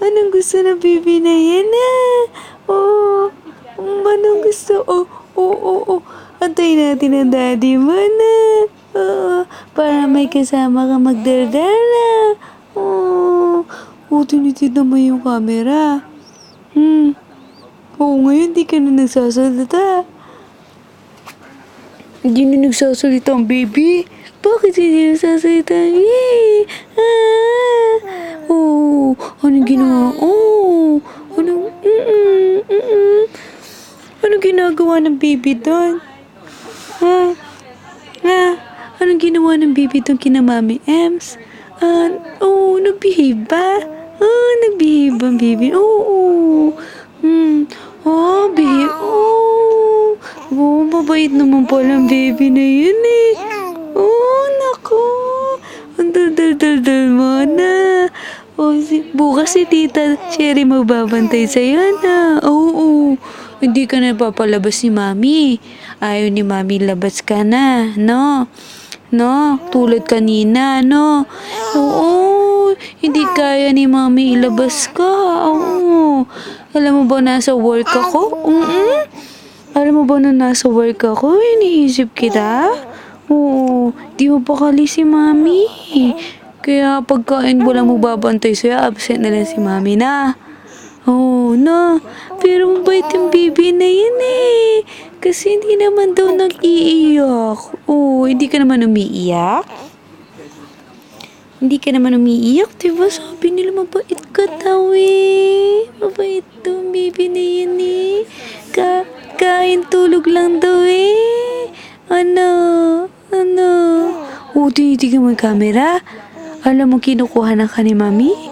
Anong gusto ng baby na yan Oh, anong gusto? Oh. Antayin natin ang daddy mo na. Para may kasama ka magdardara. Tinitid naman yung camera. Ngayon di ka na nagsasalita. Hindi na nagsasalita ang baby. Bakit hindi nagsasalita? Anong ginawa? Anong ginagawa ng baby doon? Anong ginawa ng baby doon kina Mami Ems? Nag-behave ba? Nag-behave ang baby? Behave. Mabait naman pala ang baby na yun Naku. Ang dal mo na. Bukas si Tita Sherry magbabantay sa'yo na. Hindi ka na papalabas ni Mami. Ayaw ni Mami labas ka na, no? Tulad kanina, no? Hindi kaya ni Mami ilabas ka. Alam mo ba nasa work ako? Alam mo ba na nasa work ako? Iniisip kita? Di mo pakali si Mami. Kaya pagkain mo lang magbabantay sa'yo, absent na lang si Mami na. Pero mabait yung baby na yan Kasi hindi naman daw nag-iiyak. Hindi ka naman umiiyak? Hindi ka naman umiiyak, diba? Sabi nila mabait ka daw Mabait daw ang baby na yan Kain tulog lang daw Ano? Tinitignan mo yung camera? Alam mo kinukuha na ka ni Mami?